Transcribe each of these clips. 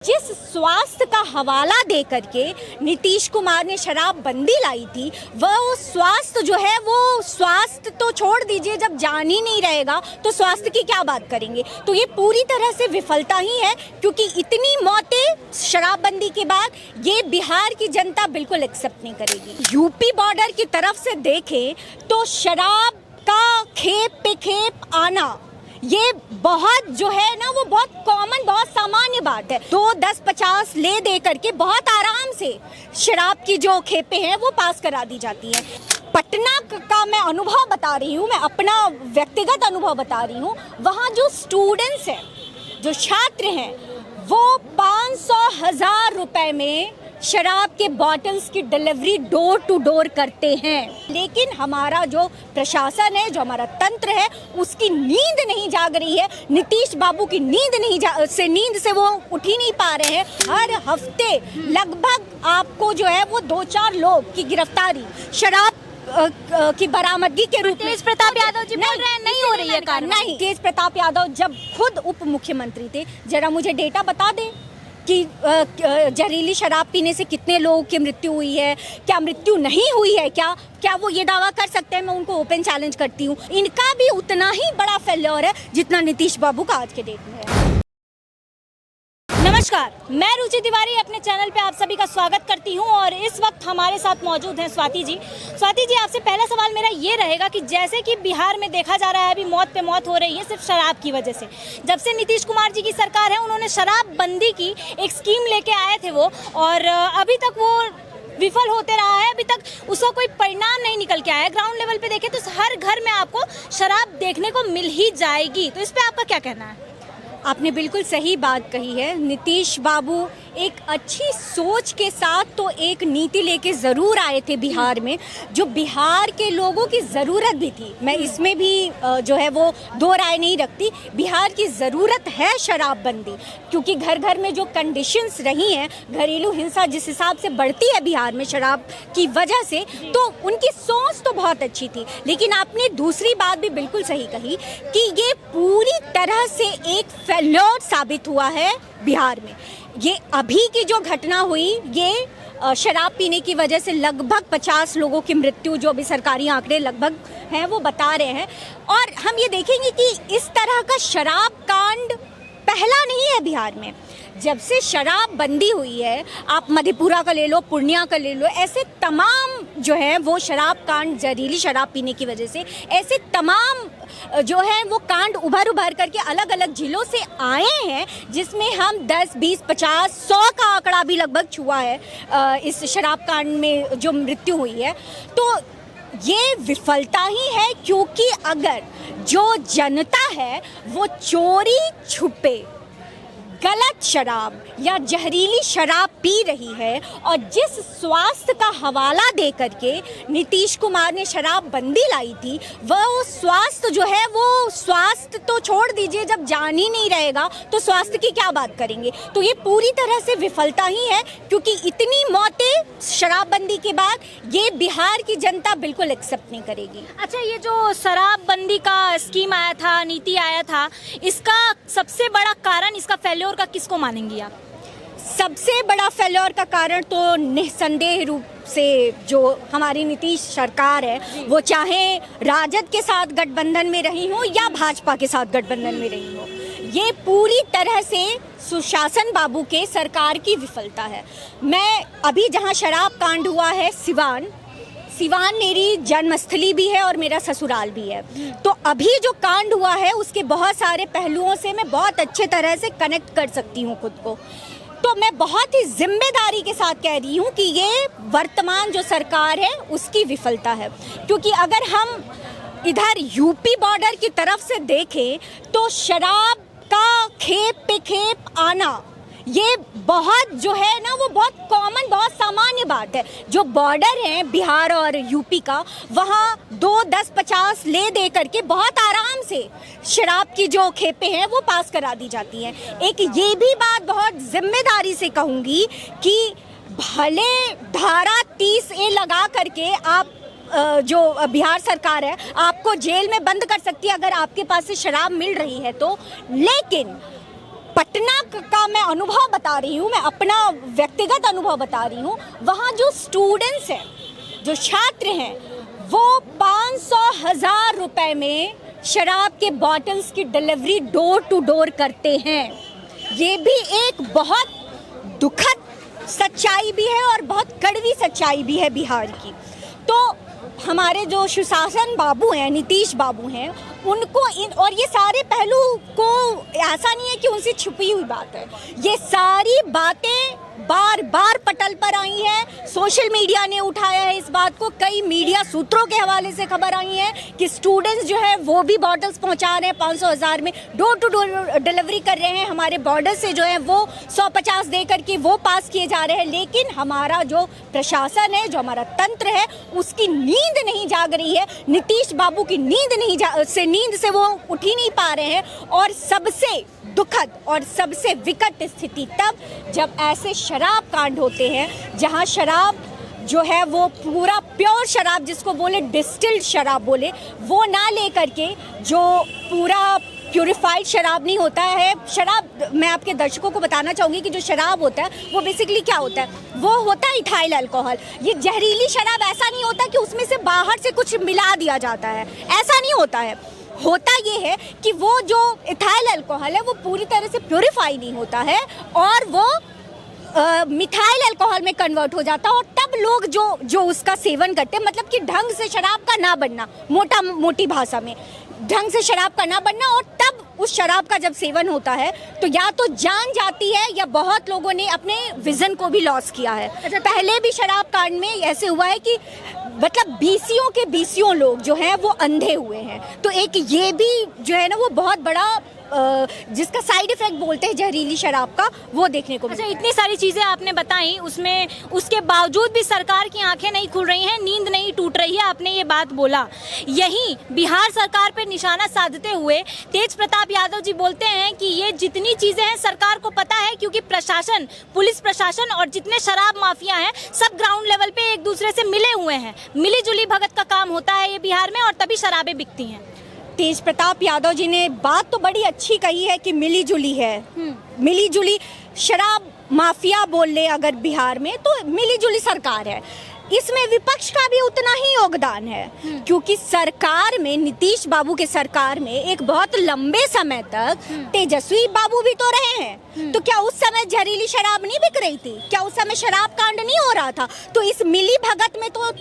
जिस स्वास्थ्य का हवाला दे करके नीतीश कुमार ने शराबबंदी लाई थी, वह स्वास्थ्य जो है वो स्वास्थ्य तो छोड़ दीजिए, जब जान ही नहीं रहेगा तो स्वास्थ्य की क्या बात करेंगे। तो ये पूरी तरह से विफलता ही है, क्योंकि इतनी मौतें शराबबंदी के बाद ये बिहार की जनता बिल्कुल एक्सेप्ट नहीं करेगी। यूपी बॉर्डर की तरफ से देखें तो शराब का खेप पे खेप आना ये बहुत जो है ना वो बहुत कॉमन, बहुत सामान्य बात है। 2, 10, 50 ले दे करके बहुत आराम से शराब की जो खेपे हैं वो पास करा दी जाती हैं। पटना का मैं अनुभव बता रही हूँ, मैं अपना व्यक्तिगत अनुभव बता रही हूँ। वहाँ जो स्टूडेंट्स हैं, जो छात्र हैं, वो 500,000 रुपए में शराब के बॉटल्स की डिलीवरी डोर टू डोर करते हैं। लेकिन हमारा जो प्रशासन है, जो हमारा तंत्र है, उसकी नींद नहीं जाग रही है। नीतीश बाबू की नींद से वो उठ ही नहीं पा रहे हैं। हर हफ्ते लगभग आपको जो है वो 2-4 लोग की गिरफ्तारी शराब की बरामदगी के रूप में। तेज प्रताप यादव जी बोल रहे हैं नहीं हो रही है कार्रवाई। नहीं, तेज प्रताप यादव जब खुद उप मुख्यमंत्री थे, जरा मुझे डेटा बता दें कि जहरीली शराब पीने से कितने लोगों की मृत्यु हुई है, क्या मृत्यु नहीं हुई है, क्या वो ये दावा कर सकते हैं। मैं उनको ओपन चैलेंज करती हूँ। इनका भी उतना ही बड़ा फेल्योर है जितना नीतीश बाबू का आज के डेट में है। नमस्कार, मैं रुचि तिवारी अपने चैनल पे आप सभी का स्वागत करती हूं और इस वक्त हमारे साथ मौजूद हैं स्वाति जी। स्वाति जी, आपसे पहला सवाल मेरा ये रहेगा कि जैसे कि बिहार में देखा जा रहा है अभी मौत पे मौत हो रही है सिर्फ शराब की वजह से। जब से नीतीश कुमार जी की सरकार है, उन्होंने शराबबंदी की एक स्कीम लेके आए थे वो, और अभी तक वो विफल होते रहा है। अभी तक उसका कोई परिणाम नहीं निकल के आया है। ग्राउंड लेवल पे देखें तो हर घर में आपको शराब देखने को मिल ही जाएगी। तो इस पर आपका क्या कहना है? आपने बिल्कुल सही बात कही है। नीतीश बाबू एक अच्छी सोच के साथ तो एक नीति लेके ज़रूर आए थे बिहार में, जो बिहार के लोगों की ज़रूरत भी थी। मैं इसमें भी जो है वो दो राय नहीं रखती। बिहार की ज़रूरत है शराबबंदी, क्योंकि घर घर में जो कंडीशंस रही हैं, घरेलू हिंसा जिस हिसाब से बढ़ती है बिहार में शराब की वजह से, तो उनकी सोच तो बहुत अच्छी थी। लेकिन आपने दूसरी बात भी बिल्कुल सही कही कि ये पूरी तरह से एक फेल्योर साबित हुआ है बिहार में। ये अभी की जो घटना हुई, ये शराब पीने की वजह से लगभग 50 लोगों की मृत्यु, जो भी सरकारी आंकड़े लगभग हैं वो बता रहे हैं। और हम ये देखेंगे कि इस तरह का शराब कांड पहला नहीं है बिहार में। जब से शराब बंदी हुई है, आप मधेपुरा का ले लो, पूर्णिया का ले लो, ऐसे तमाम जो है वो शराब कांड, जहरीली शराब पीने की वजह से ऐसे तमाम जो है वो कांड उभर करके अलग अलग जिलों से आए हैं, जिसमें हम 10, 20, 50, 100 का आंकड़ा भी लगभग छुआ है इस शराब कांड में जो मृत्यु हुई है। तो ये विफलता ही है, क्योंकि अगर जो जनता है वो चोरी छुपे गलत शराब या जहरीली शराब पी रही है, और जिस स्वास्थ्य का हवाला दे करके नीतीश कुमार ने शराबबंदी लाई थी, वह स्वास्थ्य जो है वो स्वास्थ्य तो छोड़ दीजिए, जब जान ही नहीं रहेगा तो स्वास्थ्य की क्या बात करेंगे। तो ये पूरी तरह से विफलता ही है, क्योंकि इतनी मौतें शराबबंदी के बाद ये बिहार की जनता बिल्कुल एक्सेप्ट नहीं करेगी। अच्छा, ये जो शराबबंदी का स्कीम आया था, नीति आया था, इसका सबसे बड़ा कारण, इसका फेल्योर का किसको मानेंगी आप? सबसे बड़ा फेल्योर का कारण तो निस्संदेह रूप से जो हमारी नीतीश सरकार है, वो चाहे राजद के साथ गठबंधन में रही हो या भाजपा के साथ गठबंधन में रही हो, ये पूरी तरह से सुशासन बाबू के सरकार की विफलता है। मैं अभी जहां शराब कांड हुआ है, सिवान मेरी जन्मस्थली भी है और मेरा ससुराल भी है। तो अभी जो कांड हुआ है उसके बहुत सारे पहलुओं से मैं बहुत अच्छे तरह से कनेक्ट कर सकती हूँ खुद को। तो मैं बहुत ही जिम्मेदारी के साथ कह रही हूँ कि ये वर्तमान जो सरकार है उसकी विफलता है। क्योंकि अगर हम इधर यूपी बॉर्डर की तरफ से देखें तो शराब का खेप पे खेप आना ये बहुत जो है ना वो बहुत कॉमन, बहुत सामान्य बात है। जो बॉर्डर है बिहार और यूपी का, वहाँ 2, 10, 50 ले दे करके बहुत आराम से शराब की जो खेपे हैं वो पास करा दी जाती हैं। एक ये भी बात बहुत जिम्मेदारी से कहूँगी कि भले धारा 30A लगा करके आप जो बिहार सरकार है आपको जेल में बंद कर सकती है अगर आपके पास से शराब मिल रही है तो, लेकिन पटना का मैं अनुभव बता रही हूँ, मैं अपना व्यक्तिगत अनुभव बता रही हूँ। वहाँ जो स्टूडेंट्स हैं, जो छात्र हैं, वो 500,000 रुपए में शराब के बॉटल्स की डिलीवरी डोर टू डोर करते हैं। ये भी एक बहुत दुखद सच्चाई भी है और बहुत कड़वी सच्चाई भी है बिहार की। तो हमारे जो सुशासन बाबू हैं, नीतीश बाबू हैं, उनको और ये सारे पहलू को ऐसा नहीं है कि उनसे छुपी हुई बात है, ये सारी बातें बार बार पटल पर आई हैं। सोशल मीडिया ने उठाया है इस बात को, कई मीडिया सूत्रों के हवाले से खबर आई है कि स्टूडेंट्स जो है वो भी बॉटल्स पहुंचा रहे हैं 500,000 में, डोर टू डोर डिलीवरी कर रहे हैं। हमारे बॉर्डर से जो है वो 150 दे करके वो पास किए जा रहे हैं। लेकिन हमारा जो प्रशासन है, जो हमारा तंत्र है, उसकी नींद नहीं जाग रही है। नीतीश बाबू की नींद से वो उठ ही नहीं पा रहे हैं। और सबसे दुखद और सबसे विकट स्थिति तब जब ऐसे शराब कांड होते हैं, जहां शराब जो है वो पूरा प्योर शराब, जिसको बोले डिस्टिल्ड शराब बोले, वो ना लेकर के जो पूरा प्यूरिफाइड शराब नहीं होता है। शराब, मैं आपके दर्शकों को बताना चाहूँगी कि जो शराब होता है वो बेसिकली क्या होता है, वो होता है इथाइल अल्कोहल। ये जहरीली शराब ऐसा नहीं होता कि उसमें से बाहर से कुछ मिला दिया जाता है, ऐसा नहीं होता है। होता ये है कि वो जो इथाइल अल्कोहल है वो पूरी तरह से प्योरीफाई नहीं होता है और वो मिथाइल अल्कोहल में कन्वर्ट हो जाता है। और तब लोग जो उसका सेवन करते हैं, मतलब कि ढंग से शराब का ना बनना, मोटी भाषा में ढंग से शराब का ना बनना, और तब उस शराब का जब सेवन होता है तो या तो जान जाती है या बहुत लोगों ने अपने विजन को भी लॉस किया है। अच्छा, पहले भी शराब कांड में ऐसे हुआ है कि मतलब बीसियों लोग जो हैं वो अंधे हुए हैं। तो एक ये भी जो है ना वो बहुत बड़ा जिसका साइड इफेक्ट बोलते हैं जहरीली शराब का, वो देखने को। अच्छा, इतनी सारी चीज़ें आपने बताई, उसमें उसके बावजूद भी सरकार की आंखें नहीं खुल रही हैं, नींद नहीं टूट रही है। आपने ये बात बोला, यही बिहार सरकार पे निशाना साधते हुए तेज प्रताप यादव जी बोलते हैं कि ये जितनी चीज़ें हैं सरकार को पता है, क्योंकि प्रशासन, पुलिस प्रशासन और जितने शराब माफिया हैं सब ग्राउंड लेवल पे एक दूसरे से मिले हुए हैं। मिली जुली भगत का काम होता है ये बिहार में, और तभी शराबें बिकती हैं। तेज प्रताप यादव जी ने बात तो बड़ी अच्छी कही है कि मिली जुली है, मिली जुली शराब माफिया बोल ले अगर बिहार में, तो मिली जुली सरकार है। इसमें विपक्ष का भी उतना ही योगदान है, क्योंकि सरकार में, नीतीश बाबू के सरकार में एक बहुत लंबे समय तक तेजस्वी बाबू भी तो रहे हैं। तो क्या उस समय जहरीली शराब नहीं बिक रही थी? क्या उस समय शराब कांड नहीं हो रहा था? तो इस मिली भगत में तो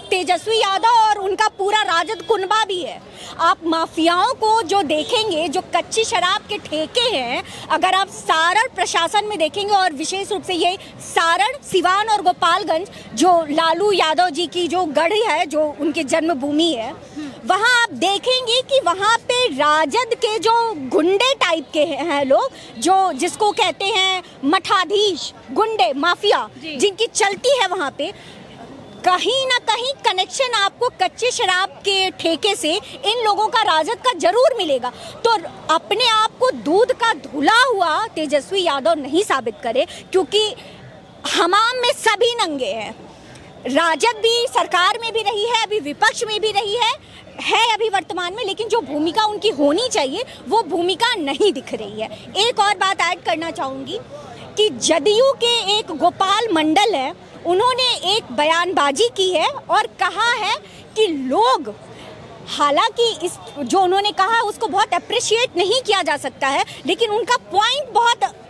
तेजस्वी यादव और उनका पूरा राजद कुनबा भी है। आप माफियाओं को जो देखेंगे, जो कच्ची शराब के ठेके हैं, अगर आप सारण प्रशासन में देखेंगे, और विशेष रूप से ये सारण, सिवान और गोपालगंज, जो लालू यादव जी की जो गढ़ है, जो उनकी जन्मभूमि है, वहाँ आप देखेंगे कि वहाँ पे राजद के जो गुंडे टाइप के हैं लोग, जो जिसको कहते हैं मठाधीश, गुंडे, माफिया जिनकी चलती है, वहाँ पे कहीं ना कहीं कनेक्शन आपको कच्चे शराब के ठेके से इन लोगों का, राजद का जरूर मिलेगा। तो अपने आप को दूध का धुला हुआ तेजस्वी यादव नहीं साबित करे, क्योंकि हमाम में सभी नंगे हैं। राजद भी सरकार में भी रही है, अभी विपक्ष में भी रही है अभी वर्तमान में, लेकिन जो भूमिका उनकी होनी चाहिए वो भूमिका नहीं दिख रही है। एक और बात ऐड करना चाहूँगी कि जदयू के एक गोपाल मंडल है, उन्होंने एक बयानबाजी की है और कहा है कि लोग, हालांकि इस जो उन्होंने कहा उसको बहुत अप्रिशिएट नहीं किया जा सकता है, लेकिन उनका पॉइंट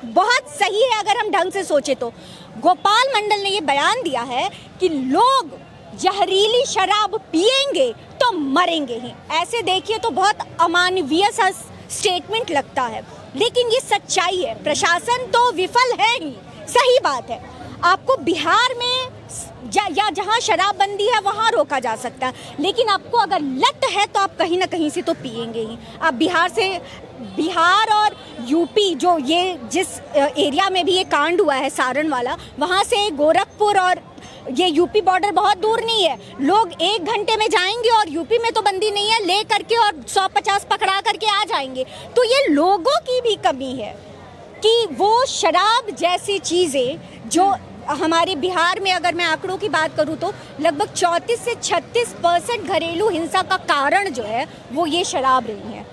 बहुत सही है अगर हम ढंग से सोचे तो। गोपाल मंडल ने ये बयान दिया है कि लोग जहरीली शराब पिएंगे तो मरेंगे ही। ऐसे देखिए तो बहुत अमानवीय सा स्टेटमेंट लगता है, लेकिन ये सच्चाई है। प्रशासन तो विफल है ही, सही बात है। आपको बिहार में या जहाँ शराबबंदी है वहाँ रोका जा सकता है, लेकिन आपको अगर लत है तो आप कहीं ना कहीं से तो पिएंगे ही। आप बिहार और यूपी, जो ये जिस एरिया में भी ये कांड हुआ है सारण वाला, वहाँ से गोरखपुर और ये यूपी बॉर्डर बहुत दूर नहीं है। लोग 1 घंटे में जाएंगे और यूपी में तो बंदी नहीं है, ले करके और 150 पकड़ा करके आ जाएंगे। तो ये लोगों की भी कमी है कि वो शराब जैसी चीज़ें जो हमारे बिहार में, अगर मैं आंकड़ों की बात करूं तो लगभग 34 से 36% घरेलू हिंसा का कारण जो है वो ये शराब रही है।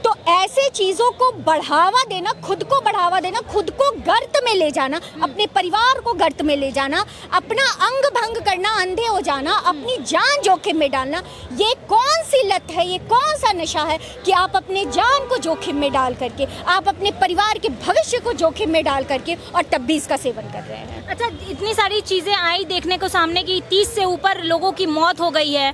तो ऐसे चीज़ों को बढ़ावा देना, खुद को बढ़ावा देना, खुद को गर्त में ले जाना, अपने परिवार को गर्त में ले जाना, अपना अंग भंग करना, अंधे हो जाना, अपनी जान जोखिम में डालना, ये कौन सी लत है, ये कौन सा नशा है कि आप अपने जान को जोखिम में डाल करके, आप अपने परिवार के भविष्य को जोखिम में डाल करके और तब भी इसका सेवन कर रहे हैं। अच्छा, इतनी सारी चीज़ें आई देखने को सामने की, 30 से ऊपर लोगों की मौत हो गई है,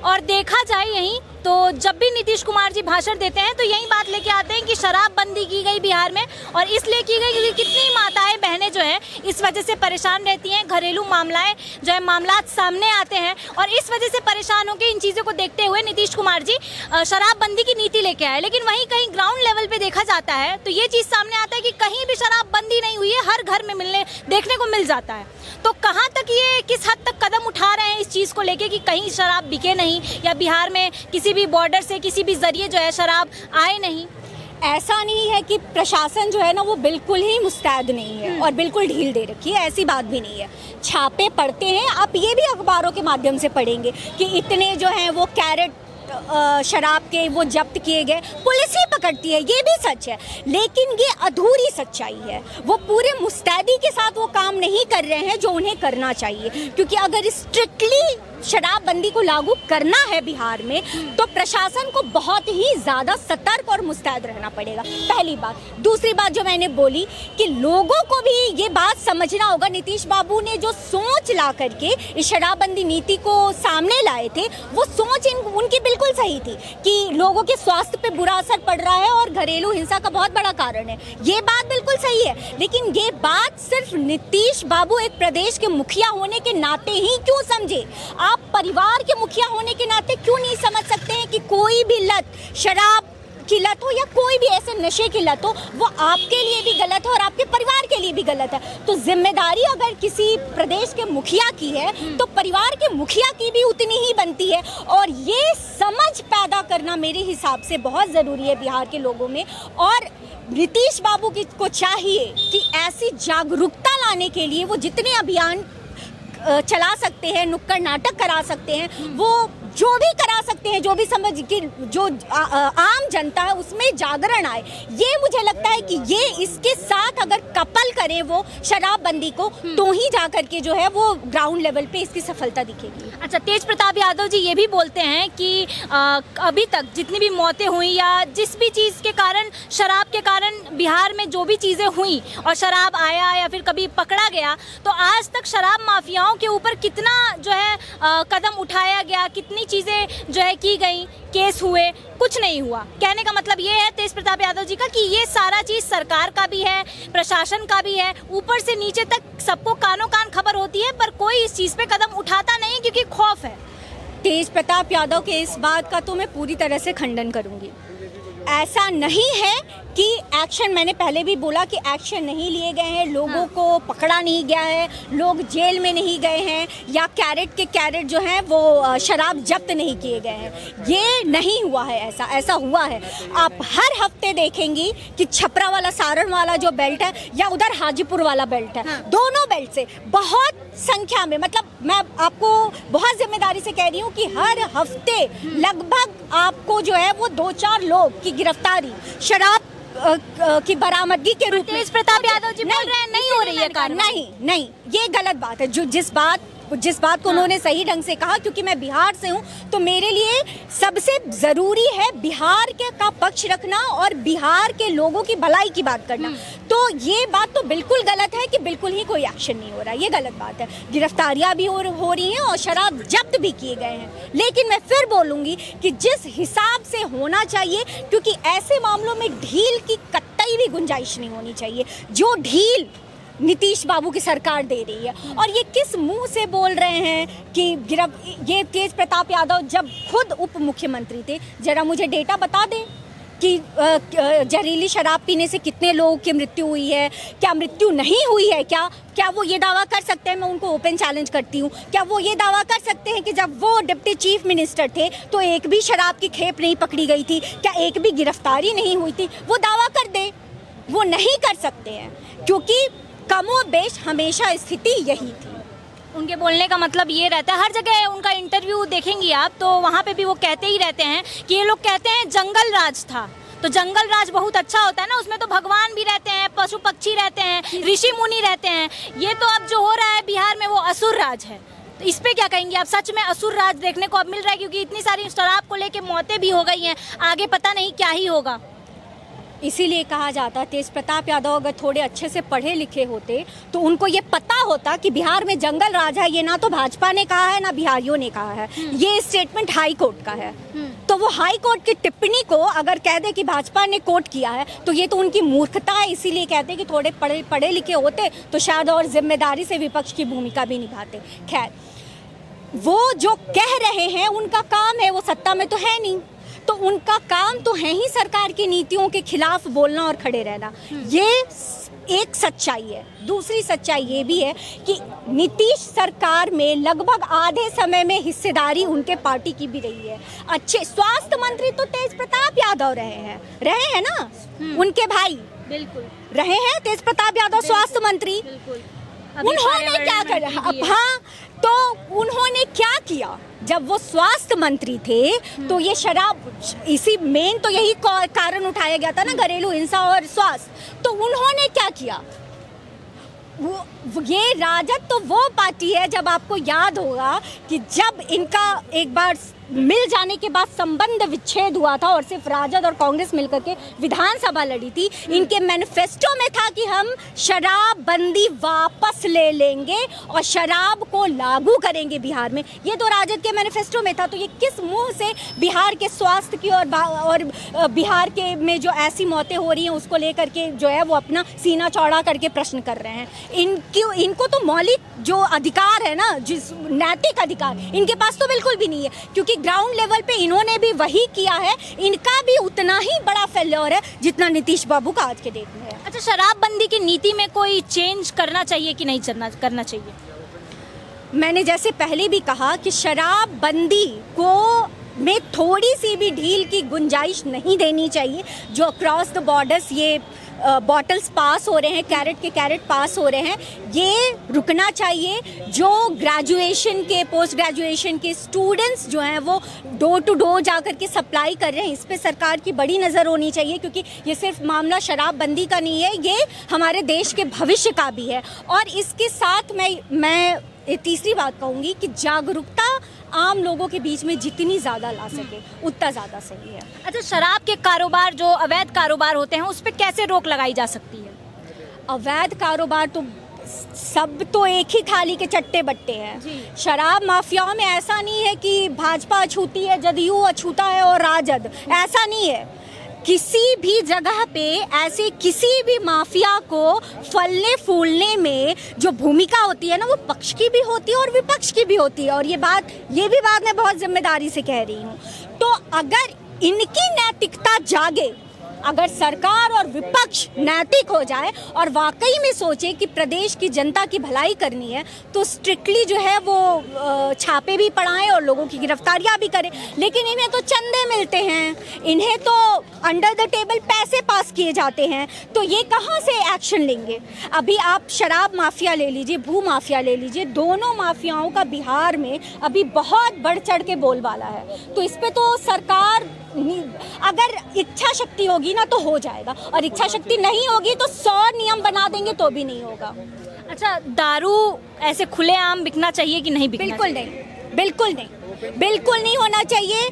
और देखा जाए यहीं तो जब भी नीतीश कुमार जी भाषण देते हैं तो यही बात लेके आते हैं कि शराबबंदी की गई बिहार में, और इसलिए की गई क्योंकि कितनी माताएं बहनें जो हैं इस वजह से परेशान रहती हैं, घरेलू मामलाएं जो है मामलात सामने आते हैं, और इस वजह से परेशान होकर इन चीज़ों को देखते हुए नीतीश कुमार जी शराबबंदी की नीति लेके आए। लेकिन वहीं कहीं ग्राउंड लेवल पर देखा जाता है तो ये चीज़ सामने आता है कि कहीं भी शराबबंदी नहीं हुई है, हर घर में देखने को मिल जाता है। तो कहाँ तक ये, किस हद तक कदम उठा रहे हैं इस चीज़ को लेके कि कहीं शराब बिके नहीं, या बिहार में किसी भी बॉर्डर से किसी भी जरिए जो है शराब आए नहीं? ऐसा नहीं है कि प्रशासन जो है ना वो बिल्कुल ही मुस्तैद नहीं है और बिल्कुल ढील दे रखी है, ऐसी बात भी नहीं है। छापे पड़ते हैं, आप ये भी अखबारों के माध्यम से पढ़ेंगे कि इतने जो हैं वो कैरेट शराब के वो जब्त किए गए, पुलिस ही पकड़ती है, ये भी सच है। लेकिन ये अधूरी सच्चाई है, वो पूरे मुस्तैदी के साथ वो काम नहीं कर रहे हैं जो उन्हें करना चाहिए। क्योंकि अगर स्ट्रिक्टली शराबबंदी को लागू करना है बिहार में तो प्रशासन को बहुत ही ज़्यादा सतर्क और मुस्तैद रहना पड़ेगा, पहली बात। दूसरी बात जो मैंने बोली कि लोगों को भी ये बात समझना होगा, नीतीश बाबू ने जो सोच ला करके इस शराबबंदी नीति को सामने लाए थे वो सोच उनकी बिल्कुल सही थी कि लोगों के स्वास्थ्य पे बुरा असर पड़ रहा है और घरेलू हिंसा का बहुत बड़ा कारण है, ये बात बिल्कुल सही है। लेकिन ये बात सिर्फ नीतीश बाबू एक प्रदेश के मुखिया होने के नाते ही क्यों समझे, आप परिवार के मुखिया होने के नाते क्यों नहीं समझ सकते हैं कि कोई भी लत, शराब की लत हो या कोई भी ऐसे नशे की लत हो, वो आपके लिए भी गलत है और आपके परिवार के लिए भी गलत है। तो जिम्मेदारी अगर किसी प्रदेश के मुखिया की है तो परिवार के मुखिया की भी उतनी ही बनती है, और ये समझ पैदा करना मेरे हिसाब से बहुत ज़रूरी है बिहार के लोगों में। और नीतीश बाबू को चाहिए कि ऐसी जागरूकता लाने के लिए वो जितने अभियान चला सकते हैं, नुक्कड़ नाटक करा सकते हैं, वो जो भी करा सकते हैं, जो भी समझ कि जो आम जनता है उसमें जागरण आए। ये मुझे लगता है कि ये इसके साथ अगर कपल करें वो शराबबंदी को तो ही जा करके जो है वो ग्राउंड लेवल पे इसकी सफलता दिखेगी। अच्छा, तेज प्रताप यादव जी ये भी बोलते हैं कि अभी तक जितनी भी मौतें हुई या जिस भी चीज़ के कारण, शराब के कारण बिहार में जो भी चीज़ें हुई और शराब आया या फिर कभी पकड़ा गया, तो आज तक शराब माफियाओं के ऊपर कितना जो है कदम उठाया गया, कितनी चीज़ें जो है की गई, केस हुए, कुछ नहीं हुआ। कहने का मतलब ये है तेज प्रताप यादव जी का कि ये सारा चीज़ सरकार का भी है, प्रशासन का भी है, ऊपर से नीचे तक सबको कानों कान खबर होती है, पर कोई इस चीज़ पे कदम उठाता नहीं क्योंकि खौफ है। तेज प्रताप यादव के इस बात का तो मैं पूरी तरह से खंडन करूंगी। ऐसा नहीं है कि एक्शन, मैंने पहले भी बोला कि एक्शन नहीं लिए गए हैं, लोगों को पकड़ा नहीं गया है, लोग जेल में नहीं गए हैं, या कैरेट के कैरेट जो हैं वो शराब जब्त नहीं किए गए हैं, ये नहीं हुआ है। ऐसा हुआ है। आप हर हफ्ते देखेंगी कि छपरा वाला, सारण वाला जो बेल्ट है या उधर हाजीपुर वाला बेल्ट है, दोनों बेल्ट से बहुत संख्या में, मतलब मैं आपको बहुत जिम्मेदारी से कह रही हूँ कि हर हफ्ते लगभग आपको जो है वो 2-4 लोग की गिरफ्तारी शराब की बरामदगी के रूप में। तेज प्रताप यादव जी बोल रहे हैं नहीं हो रही है कार्रवाई। नहीं, ये गलत बात है। जिस बात को उन्होंने सही ढंग से कहा, क्योंकि मैं बिहार से हूँ तो मेरे लिए सबसे ज़रूरी है बिहार के का पक्ष रखना और बिहार के लोगों की भलाई की बात करना। तो ये बात तो बिल्कुल गलत है कि बिल्कुल ही कोई एक्शन नहीं हो रहा, ये गलत बात है। गिरफ्तारियाँ भी हो रही हैं और शराब जब्त भी किए गए हैं। लेकिन मैं फिर बोलूँगी कि जिस हिसाब से होना चाहिए, क्योंकि ऐसे मामलों में ढील की कतई भी गुंजाइश नहीं होनी चाहिए, जो ढील नीतीश बाबू की सरकार दे रही है। और ये किस मुंह से बोल रहे हैं कि ये तेज प्रताप यादव जब खुद उप मुख्यमंत्री थे, जरा मुझे डेटा बता दें कि जहरीली शराब पीने से कितने लोगों की मृत्यु हुई है, क्या मृत्यु नहीं हुई है, क्या वो ये दावा कर सकते हैं? मैं उनको ओपन चैलेंज करती हूँ, क्या वो ये दावा कर सकते हैं कि जब वो डिप्टी चीफ मिनिस्टर थे तो एक भी शराब की खेप नहीं पकड़ी गई थी, क्या एक भी गिरफ्तारी नहीं हुई थी? वो दावा कर दे, वो नहीं कर सकते हैं, क्योंकि कमोबेश हमेशा स्थिति यही थी। उनके बोलने का मतलब ये रहता है, हर जगह उनका इंटरव्यू देखेंगी आप तो वहाँ पे भी वो कहते ही रहते हैं कि ये लोग कहते हैं जंगल राज था। तो जंगल राज बहुत अच्छा होता है ना, उसमें तो भगवान भी रहते हैं, पशु पक्षी रहते हैं, ऋषि मुनि रहते हैं। ये तो अब जो हो रहा है बिहार में वो असुर राज है, तो इस पे क्या कहेंगे आप? सच में असुर राज देखने को अब मिल रहा है, क्योंकि इतनी सारी शराब को लेके मौतें भी हो गई हैं, आगे पता नहीं क्या ही होगा। इसीलिए कहा जाता है तेज प्रताप यादव अगर थोड़े अच्छे से पढ़े लिखे होते तो उनको ये पता होता कि बिहार में जंगल राज है। ये ना तो भाजपा ने कहा है ना बिहारियों ने कहा है, ये स्टेटमेंट हाई कोर्ट का है। तो वो हाई कोर्ट की टिप्पणी को अगर कह दे कि भाजपा ने कोर्ट किया है तो ये तो उनकी मूर्खता है। इसीलिए कहते हैं कि थोड़े पढ़े लिखे होते तो शायद और जिम्मेदारी से विपक्ष की भूमिका भी निभाते। खैर, वो जो कह रहे हैं उनका काम है, वो सत्ता में तो है नहीं, तो उनका काम तो है ही सरकार की नीतियों के खिलाफ बोलना और खड़े रहना। ये एक सच्चाई है। दूसरी सच्चाई ये भी है कि नीतीश सरकार में लगभग आधे समय में हिस्सेदारी उनके पार्टी की भी रही है। अच्छे स्वास्थ्य मंत्री तो तेज प्रताप यादव रहे हैं ना, उनके भाई बिल्कुल रहे हैं तेज प्रताप यादव स्वास्थ्य मंत्री। उन्होंने क्या करा? अब हाँ, तो उन्होंने क्या किया? जब वो स्वास्थ्य मंत्री थे तो ये शराब, इसी मेन तो यही कारण उठाया गया था ना, घरेलू हिंसा और स्वास्थ्य। तो उन्होंने क्या किया? ये राजद तो वो पार्टी है, जब आपको याद होगा कि जब इनका एक बार मिल जाने के बाद संबंध विच्छेद हुआ था और सिर्फ राजद और कांग्रेस मिलकर के विधानसभा लड़ी थी, इनके मैनिफेस्टो में था कि हम शराबबंदी वापस ले लेंगे और शराब को लागू करेंगे बिहार में। ये तो राजद के मैनिफेस्टो में था। तो ये किस मुंह से बिहार के स्वास्थ्य की और बिहार के में जो ऐसी मौतें हो रही हैं उसको लेकर के जो है वो अपना सीना चौड़ा करके प्रश्न कर रहे हैं? इनको तो मौलिक जो अधिकार है ना, जिस नैतिक अधिकार, इनके पास तो बिल्कुल भी नहीं है, क्योंकि ग्राउंड लेवल पे इन्होंने भी वही किया है। इनका भी उतना ही बड़ा फेल्योर है जितना नीतीश बाबू का आज के डेट में है। अच्छा, शराबबंदी की नीति में कोई चेंज करना चाहिए कि नहीं करना चाहिए? मैंने जैसे पहले भी कहा कि शराबबंदी को में थोड़ी सी भी ढील की गुंजाइश नहीं देनी चाहिए। जो अक्रॉस द बॉर्डर्स ये बॉटल्स पास हो रहे हैं, कैरेट के कैरेट पास हो रहे हैं, ये रुकना चाहिए। जो ग्रेजुएशन के, पोस्ट ग्रेजुएशन के स्टूडेंट्स जो हैं वो डोर टू डोर जा कर के सप्लाई कर रहे हैं, इस पे सरकार की बड़ी नज़र होनी चाहिए, क्योंकि ये सिर्फ मामला शराबबंदी का नहीं है, ये हमारे देश के भविष्य का भी है। और इसके साथ मैं एक तीसरी बात कहूँगी कि जागरूकता आम लोगों के बीच में जितनी ज़्यादा ला सके उतना ज़्यादा सही है। अच्छा, शराब के कारोबार, जो अवैध कारोबार होते हैं, उस पर कैसे रोक लगाई जा सकती है? अवैध कारोबार तो सब तो एक ही थाली के चट्टे बट्टे हैं। शराब माफियाओं में ऐसा नहीं है कि भाजपा अछूती है, जदयू अछूता है और राजद, ऐसा नहीं है। किसी भी जगह पे ऐसे किसी भी माफिया को फलने फूलने में जो भूमिका होती है ना, वो पक्ष की भी होती है और विपक्ष की भी होती है। और ये भी बात मैं बहुत जिम्मेदारी से कह रही हूँ। तो अगर इनकी नैतिकता जागे, अगर सरकार और विपक्ष नैतिक हो जाए और वाकई में सोचे कि प्रदेश की जनता की भलाई करनी है, तो स्ट्रिक्टली जो है वो छापे भी पड़ाएं और लोगों की गिरफ्तारियां भी करें। लेकिन इन्हें तो चंदे मिलते हैं, इन्हें तो अंडर द टेबल पैसे पास किए जाते हैं, तो ये कहाँ से एक्शन लेंगे? अभी आप शराब माफिया ले लीजिए, भू माफिया ले लीजिए, दोनों माफियाओं का बिहार में अभी बहुत बढ़ चढ़ के बोलबाला है। तो इस पे तो सरकार, अगर इच्छा शक्ति होगी ना तो हो जाएगा, और इच्छा शक्ति नहीं होगी तो 100 नियम बना देंगे तो भी नहीं होगा। अच्छा, दारू ऐसे खुलेआम बिकना चाहिए कि नहीं बिकना? बिल्कुल नहीं, बिल्कुल नहीं, बिल्कुल नहीं होना चाहिए।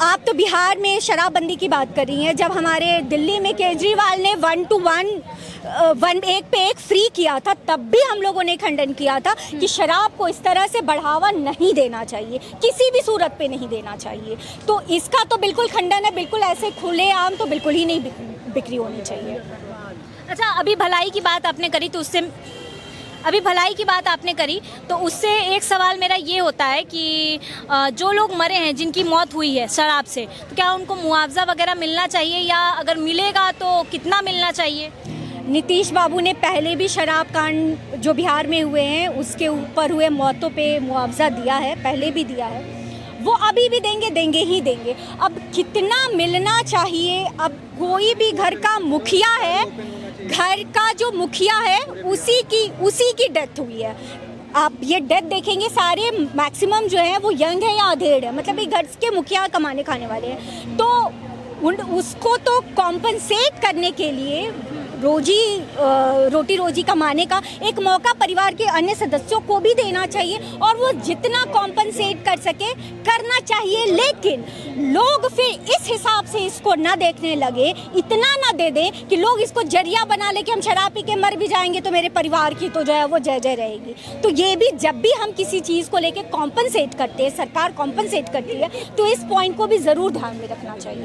आप तो बिहार में शराबबंदी की बात कर रही हैं। जब हमारे दिल्ली में केजरीवाल ने 1 to 1 एक पे एक फ्री किया था, तब भी हम लोगों ने खंडन किया था कि शराब को इस तरह से बढ़ावा नहीं देना चाहिए, किसी भी सूरत पे नहीं देना चाहिए। तो इसका तो बिल्कुल खंडन है। बिल्कुल ऐसे खुलेआम तो बिल्कुल ही नहीं बिक्री होनी चाहिए। अच्छा, अभी भलाई की बात आपने करी तो उससे एक सवाल मेरा ये होता है कि जो लोग मरे हैं, जिनकी मौत हुई है शराब से, तो क्या उनको मुआवजा वगैरह मिलना चाहिए, या अगर मिलेगा तो कितना मिलना चाहिए? नीतीश बाबू ने पहले भी शराब कांड जो बिहार में हुए हैं उसके ऊपर हुए मौतों पे मुआवजा दिया है, पहले भी दिया है, वो अभी भी देंगे ही देंगे। अब कितना मिलना चाहिए? अब कोई भी घर का मुखिया है, घर का जो मुखिया है उसी की डेथ हुई है। आप ये डेथ देखेंगे, सारे मैक्सिमम जो है वो यंग है या अधेड़ है, मतलब ये घर के मुखिया कमाने खाने वाले हैं। तो उसको तो कॉम्पनसेट करने के लिए रोटी रोजी कमाने का एक मौका परिवार के अन्य सदस्यों को भी देना चाहिए और वो जितना कॉम्पनसेट कर सके करना चाहिए। लेकिन लोग फिर इस हिसाब से इसको ना देखने लगे, इतना ना दे दें कि लोग इसको जरिया बना ले कि हम शराब पी के मर भी जाएंगे तो मेरे परिवार की तो जो है वो जय जय रहेगी। तो ये भी जब भी हम किसी चीज़ को लेके कॉम्पनसेट करते हैं, सरकार कॉम्पनसेट करती है, तो इस पॉइंट को भी ज़रूर ध्यान में रखना चाहिए।